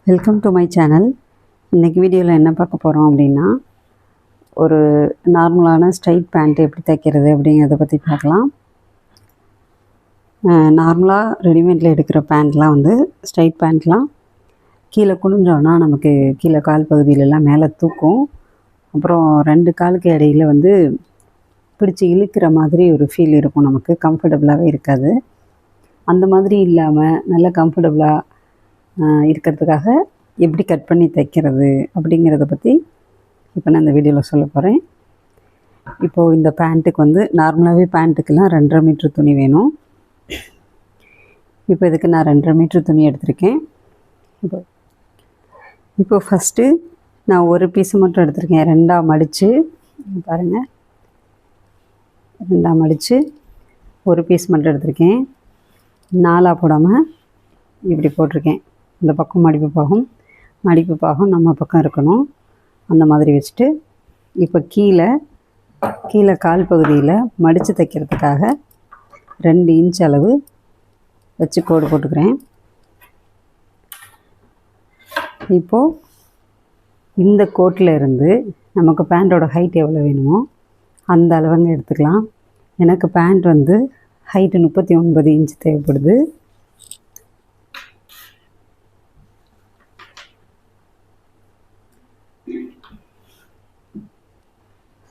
Welcome to my channel. இன்றைக்கி வீடியோவில் என்ன பார்க்க போகிறோம் அப்படின்னா, ஒரு நார்மலான ஸ்ட்ரைட் பேண்ட் எப்படி தைக்கிறது அப்படிங்கிறத பற்றி பார்க்கலாம். நார்மலாக ரெடிமேடில் எடுக்கிற பேண்ட்லாம் வந்து ஸ்ட்ரைட் பேண்ட்லாம் கீழே குனிஞ்சோன்னா நமக்கு கீழே கால் பகுதியிலலாம் மேலே தூக்கும். அப்புறம் 2 காலுக்கு இடையில் வந்து பிடிச்சி இழுக்கிற மாதிரி ஒரு ஃபீல் இருக்கும், நமக்கு கம்ஃபர்டபுளாகவே இருக்காது. அந்த மாதிரி இல்லாமல் நல்ல கம்ஃபர்டபுளாக இருக்கிறதுக்காக எப்படி கட் பண்ணி தைக்கிறது அப்படிங்கிறத பற்றி இப்போ நான் இந்த வீடியோவில் சொல்ல போகிறேன். இப்போது இந்த பேண்ட்டுக்கு வந்து நார்மலாகவே பேண்ட்டுக்கெல்லாம் 2.5 மீட்டர் துணி வேணும். இப்போ இதுக்கு நான் 2.5 மீட்டர் துணி எடுத்திருக்கேன். இப்போ ஃபஸ்ட்டு நான் ஒரு பீஸு மட்டும் எடுத்திருக்கேன். 2ஆக மடித்து பாருங்கள், 2ஆக மடித்து ஒரு பீஸ் மட்டும் எடுத்திருக்கேன். 4ஆக போடாமல் இப்படி போட்டிருக்கேன். இந்த பக்கம் மடிப்பு பாகம் நம்ம பக்கம் இருக்கணும். அந்த மாதிரி வச்சுட்டு இப்போ கீழே கால் பகுதியில் மடித்து தைக்கிறதுக்காக 2 இன்ச் அளவு வச்சு கோடு போட்டுக்கிறேன். இப்போது இந்த கோட்டில் இருந்து நமக்கு பேண்ட்டோட ஹைட் எவ்வளோ வேணுமோ அந்த அளவுங்க எடுத்துக்கலாம். எனக்கு பேண்ட் வந்து ஹைட்டு 39 இன்ச் தேவைப்படுது.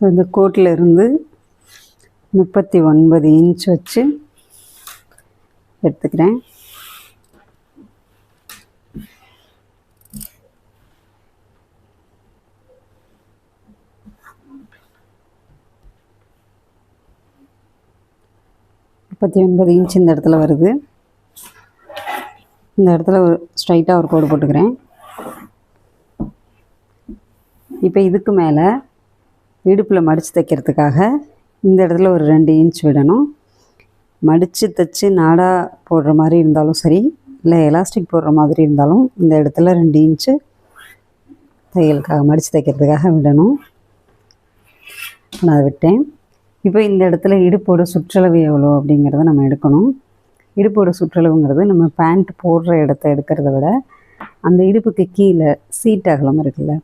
ஸோ இந்த கோட்டில் இருந்து 39 இன்ச் வச்சு எடுத்துக்கிறேன். இன்ச் இந்த இடத்துல வருது. இந்த இடத்துல ஒரு ஸ்ட்ரைட்டாக ஒரு கோடு போட்டுக்கிறேன். இப்போ இதுக்கு மேலே இடுப்பில் மடித்து தைக்கிறதுக்காக இந்த இடத்துல ஒரு 2 இன்ச் விடணும். மடித்து தைச்சி நாடாக போடுற மாதிரி இருந்தாலும் சரி, இல்லை எலாஸ்டிக் போடுற மாதிரி இருந்தாலும் இந்த இடத்துல 2 இன்ச்சு தையலுக்காக மடித்து தைக்கிறதுக்காக விடணும். நான் அதை விட்டேன். இப்போ இந்த இடத்துல இடுப்போட சுற்றளவு எவ்வளோ அப்படிங்கிறத நம்ம எடுக்கணும். இடுப்போட சுற்றளவுங்கிறது நம்ம பேண்ட் போடுற இடத்த எடுக்கிறத விட அந்த இடுப்புக்கு கீழே சீட் அகலம் இருக்குல்ல,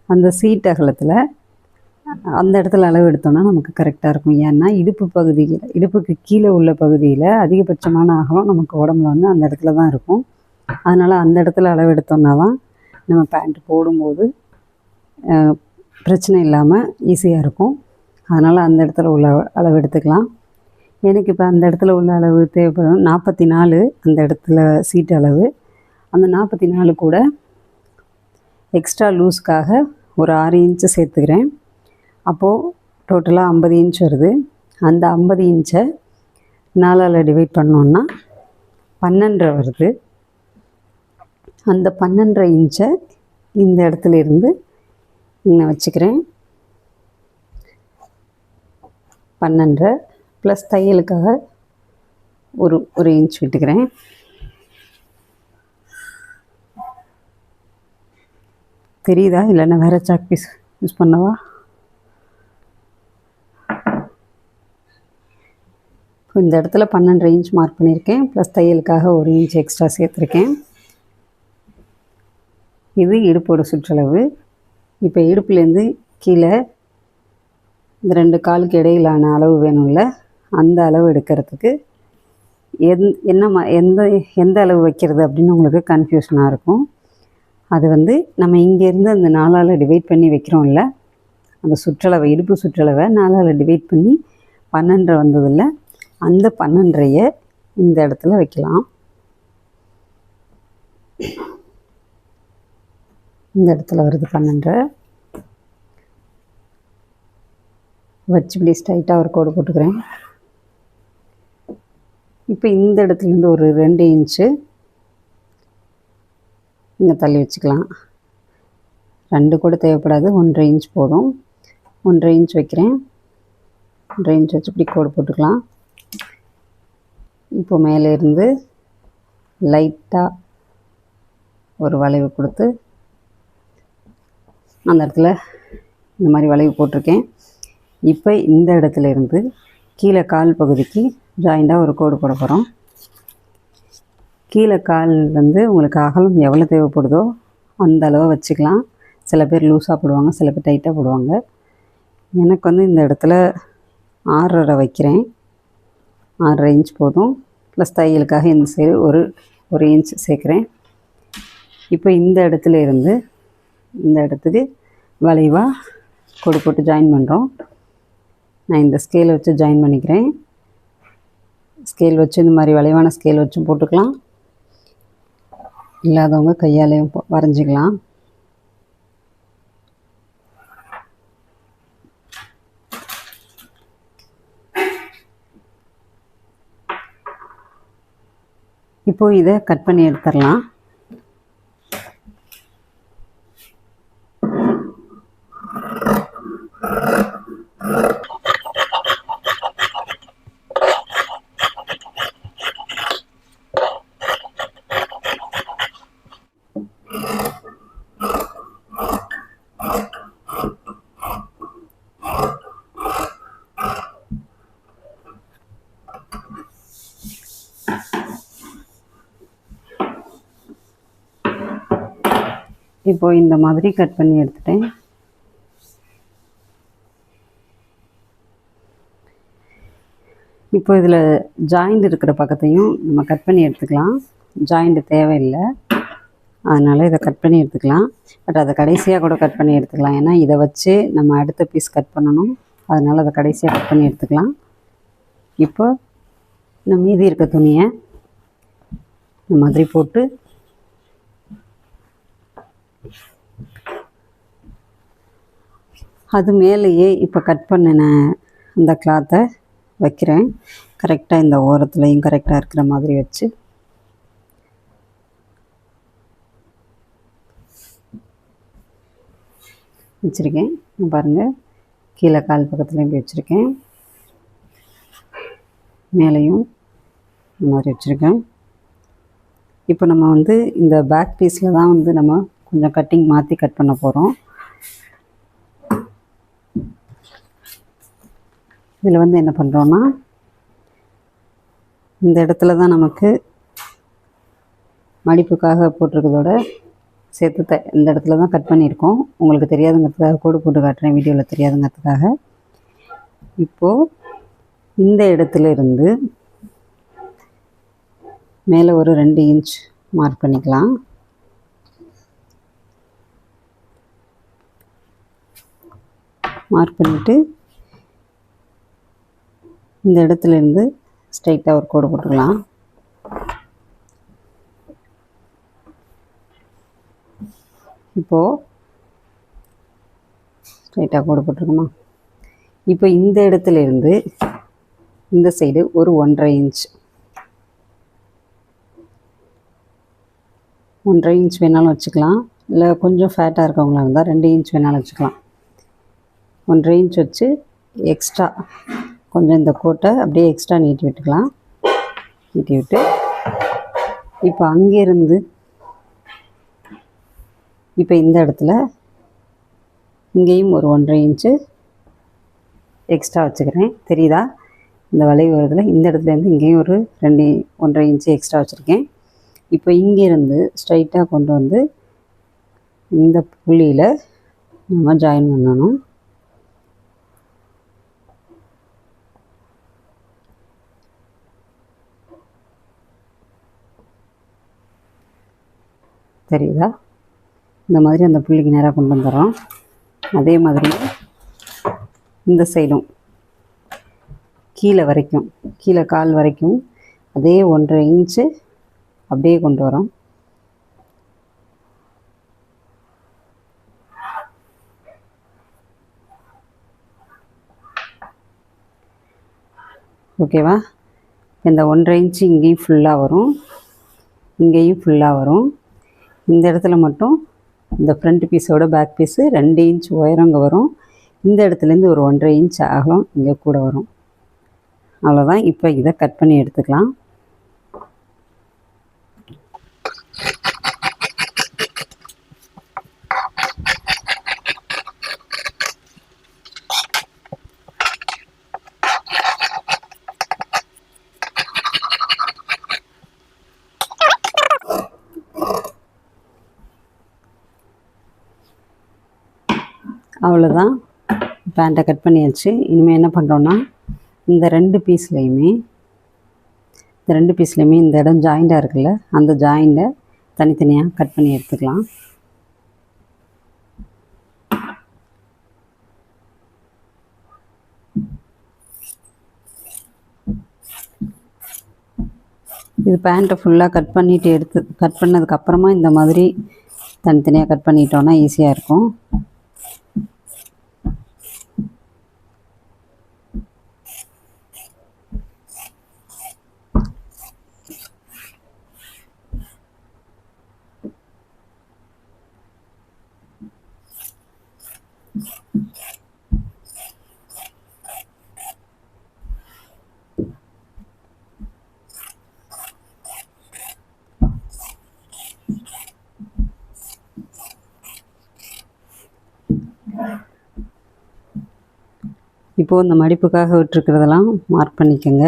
அந்த சீட் அகலத்தில் அந்த இடத்துல அளவு எடுத்தோன்னா நமக்கு கரெக்டாக இருக்கும். ஏன்னா இடுப்புக்கு கீழே உள்ள பகுதியில் அதிகபட்சமான அகலம் நமக்கு உடம்புல வந்து அந்த இடத்துல தான் இருக்கும். அதனால் அந்த இடத்துல அளவு எடுத்தோன்னா தான் நம்ம பேண்ட் போடும்போது பிரச்சனை இல்லாமல் ஈஸியாக இருக்கும். அதனால் அந்த இடத்துல உள்ள அளவு எடுத்துக்கலாம். எனக்கு இப்போ அந்த இடத்துல உள்ள அளவு தேவைப்படும் 44 அந்த இடத்துல சீட் அளவு. அந்த 44 கூட எக்ஸ்ட்ரா லூஸ்க்காக ஒரு 6 இன்ச்சு சேர்த்துக்கிறேன். அப்போது டோட்டலாக 50 இன்ச் வருது. அந்த 50 இன்ச்சை 4ஆல் டிவைட் பண்ணோன்னா 12.5 வருது. அந்த 12.5 இன்ச்சை இந்த இடத்துல இருந்து நான் வச்சுக்கிறேன். 12.5 ப்ளஸ் தையலுக்காக ஒரு இன்ச் விட்டுக்கிறேன். தெரியுதா? இல்லைன்னா வேறு சாக் பீஸ் யூஸ் பண்ணவா? இந்த இடத்துல 12.5 இன்ச் மார்க் பண்ணியிருக்கேன். ப்ளஸ் தையலுக்காக 1 இன்ச் எக்ஸ்ட்ரா சேர்த்துருக்கேன். இது இடுப்போட சுற்றளவு. இப்போ இடுப்புலேருந்து கீழே இந்த 2 காலுக்கு இடையிலான அளவு வேணும்ல, அந்த அளவு எடுக்கிறதுக்கு எந்த அளவு வைக்கிறது அப்படின்னு உங்களுக்கு கன்ஃபியூஷனாக இருக்கும். அது வந்து நம்ம இங்கேருந்து அந்த 4ஆல் டிவைட் பண்ணி வைக்கிறோம்ல, அந்த சுற்றளவை இடுப்பு சுற்றளவை 4ஆல் டிவைட் பண்ணி 12.5 வந்ததில்ல, அந்த 12.5 இந்த இடத்துல வைக்கலாம். இந்த இடத்துல வருது 12.5 வச்சு இப்படி ஸ்ட்ரைட்டாக ஒரு கோடு போட்டுக்கிறேன். இப்போ இந்த இடத்துலேருந்து ஒரு 2 இன்ச்சு இங்கே தள்ளி வச்சுக்கலாம். 2 கூட தேவைப்படாது, 1.5 இன்ச் போதும். 1.5 இன்ச் வைக்கிறேன். 1.5 இன்ச் வச்சு இப்படி கோடு போட்டுக்கலாம். இப்போ மேலே இருந்து லைட்டாக ஒரு வளைவு கொடுத்து அந்த இடத்துல இந்த மாதிரி வளைவு போட்டிருக்கேன். இப்போ இந்த இடத்துல இருந்து கீழே கால் பகுதிக்கு ஜாயிண்டாக ஒரு கோடு போட போகிறோம். கீழே கால் வந்து உங்களுக்கு அகலம் எவ்வளோ தேவைப்படுதோ அந்த அளவு வச்சுக்கலாம். சில பேர் லூஸாக போடுவாங்க, சில பேர் டைட்டாக போடுவாங்க. எனக்கு வந்து இந்த இடத்துல 6.5 வைக்கிறேன். 6.5 இன்ச் போதும். ப்ளஸ் தையலுக்காக இந்த சைடு ஒரு இன்ச் சேர்க்குறேன். இப்போ இந்த இடத்துல இருந்து இந்த இடத்துக்கு வளைவாக கோடு போட்டு ஜாயின் பண்ணுறோம். நான் இந்த ஸ்கேலை வச்சு ஜாயின் பண்ணிக்கிறேன். ஸ்கேல் வச்சு இந்த மாதிரி வளைவான ஸ்கேல் வச்சும் போட்டுக்கலாம், இல்லாதவங்க கையாலையும் வரைஞ்சிக்கலாம். இப்போது இதை கட் பண்ணி எடுத்துடலாம். இப்போ இந்த மாதிரி கட் பண்ணி எடுத்துட்டேன். இப்போ இதில் ஜாயிண்ட் இருக்கிற பக்கத்தையும் நம்ம கட் பண்ணி எடுத்துக்கலாம். ஜாயிண்ட் தேவையில்லை, அதனால் இதை கட் பண்ணி எடுத்துக்கலாம். பட் அதை கடைசியாக கூட கட் பண்ணி எடுத்துக்கலாம், ஏன்னா இதை வச்சு நம்ம அடுத்த பீஸ் கட் பண்ணணும். அதனால் அதை கடைசியாக கட் பண்ணி எடுத்துக்கலாம். இப்போ இந்த மீதி இருக்க துணியை இந்த மாதிரி போட்டு அது மேலேயே இப்போ கட் பண்ணின அந்த கிளாத்தை வைக்கிறேன். கரெக்டாக இந்த ஓரத்துலையும் கரெக்டாக இருக்கிற மாதிரி வச்சு வச்சுருக்கேன். பாருங்கள், கீழே கால் பக்கத்துலேயும் இப்படி வச்சுருக்கேன், மேலேயும் இந்த மாதிரி வச்சுருக்கேன். இப்போ நம்ம வந்து இந்த பேக் பீஸில் தான் வந்து நம்ம கொஞ்சம் கட்டிங் மாற்றி கட் பண்ண போகிறோம். இதில் வந்து என்ன பண்ணுறோன்னா, இந்த இடத்துல தான் நமக்கு மடிப்புக்காக போட்டிருக்கிறதோட சேர்த்து இந்த இடத்துல தான் கட் பண்ணியிருக்கோம். உங்களுக்கு தெரியாதுங்கிறதுக்காக கோடு போட்டு காட்டுறேன், வீடியோவில் தெரியாதுங்கிறதுக்காக. இப்போது இந்த இடத்துல இருந்து மேலே ஒரு 2 இன்ச் மார்க் பண்ணிக்கலாம். மார்க் பண்ணிவிட்டு இந்த இடத்துல இருந்து ஸ்ட்ரைட்டாக ஒரு கோடு போட்டுக்கலாம். இப்போது ஸ்ட்ரைட்டாக கோடு போட்டிருக்கோமா. இப்போ இந்த இடத்துல இருந்து இந்த சைடு ஒரு 1.5 இன்ச் 1.5 இன்ச் வேணாலும் வச்சுக்கலாம், இல்லை கொஞ்சம் ஃபேட்டாக இருக்கவங்களா இருந்தால் 2 இன்ச் வேணாலும் வச்சுக்கலாம். 1.5 இன்ச் வச்சு எக்ஸ்ட்ரா கொஞ்சம் இந்த கோட்டை அப்படியே எக்ஸ்ட்ரா நீட்டி விட்டுக்கலாம். நீட்டி விட்டு இப்போ அங்கேருந்து இப்போ இந்த இடத்துல இங்கேயும் ஒரு 1.5 இன்ச்சு எக்ஸ்ட்ரா வச்சுக்கிறேன். தெரியுதா, இந்த வளைவு வருதில் இந்த இடத்துலேருந்து இங்கேயும் ஒரு 1.5 இன்ச்சு எக்ஸ்ட்ரா வச்சுருக்கேன். இப்போ இங்கேருந்து ஸ்ட்ரைட்டாக கொண்டு வந்து இந்த புள்ளியில் நம்ம ஜாயின் பண்ணணும். தெரியுதா, இந்த மாதிரி அந்த புள்ளிக்கு நேராக கொண்டு வந்துடுறோம். அதே மாதிரி இந்த சைடும் கீழே வரைக்கும், கீழே கால் வரைக்கும் அதே 1.5 இன்ச்சு அப்படியே கொண்டு வரோம். ஓகேவா, இந்த 1.5 இன்ச்சு இங்கேயும் ஃபுல்லாக வரும், இங்கேயும் ஃபுல்லாக வரும். இந்த இடத்துல மட்டும் இந்த ஃப்ரண்ட் பீஸோட பேக் பீஸு 2 இன்ச் உயரங்க வரும். இந்த இடத்துலேருந்து ஒரு 1.5 இன்ச் அகலம் இங்கே கூட வரும். அவ்வளோதான். இப்போ இதை கட் பண்ணி எடுத்துக்கலாம். அவ்வளோதான், பேண்ட்டை கட் பண்ணியாச்சு. இனிமேல் என்ன பண்ணுறோன்னா இந்த ரெண்டு பீஸ்லேயுமே இந்த இடம் ஜாயிண்டாக இருக்குல்ல, அந்த ஜாயிண்டை தனித்தனியாக கட் பண்ணி எடுத்துக்கலாம். இது பேண்ட்டை ஃபுல்லாக கட் பண்ணதுக்கப்புறமா இந்த மாதிரி தனித்தனியாக கட் பண்ணிட்டோன்னா ஈஸியாக இருக்கும். இப்போது இந்த மடிப்புக்காக விட்டுருக்கிறதெல்லாம் மார்க் பண்ணிக்கோங்க.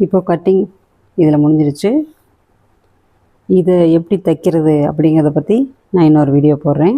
இப்போது கட்டிங் இதில் முடிஞ்சிருச்சு. இதை எப்படி தைக்கிறது அப்படிங்கிறத பற்றி நான் இன்னொரு வீடியோ போடுறேன்.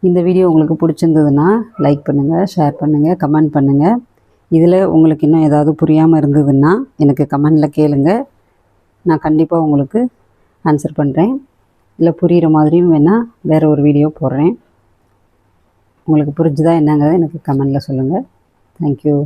இந்த வீடியோ உங்களுக்கு பிடிச்சிருந்ததுன்னா லைக் பண்ணுங்கள், ஷேர் பண்ணுங்கள், கமெண்ட் பண்ணுங்கள். இதில் உங்களுக்கு இன்னும் ஏதாவது புரியாமல் இருந்ததுன்னா எனக்கு கமெண்டில் கேளுங்க, நான் கண்டிப்பாக உங்களுக்கு ஆன்சர் பண்ணுறேன். இல்லை புரிகிற மாதிரியும் வேணால் வேறு ஒரு வீடியோ போடுறேன். உங்களுக்கு புரிஞ்சுதா என்னங்கிறத எனக்கு கமெண்டில் சொல்லுங்கள். தேங்க்யூ.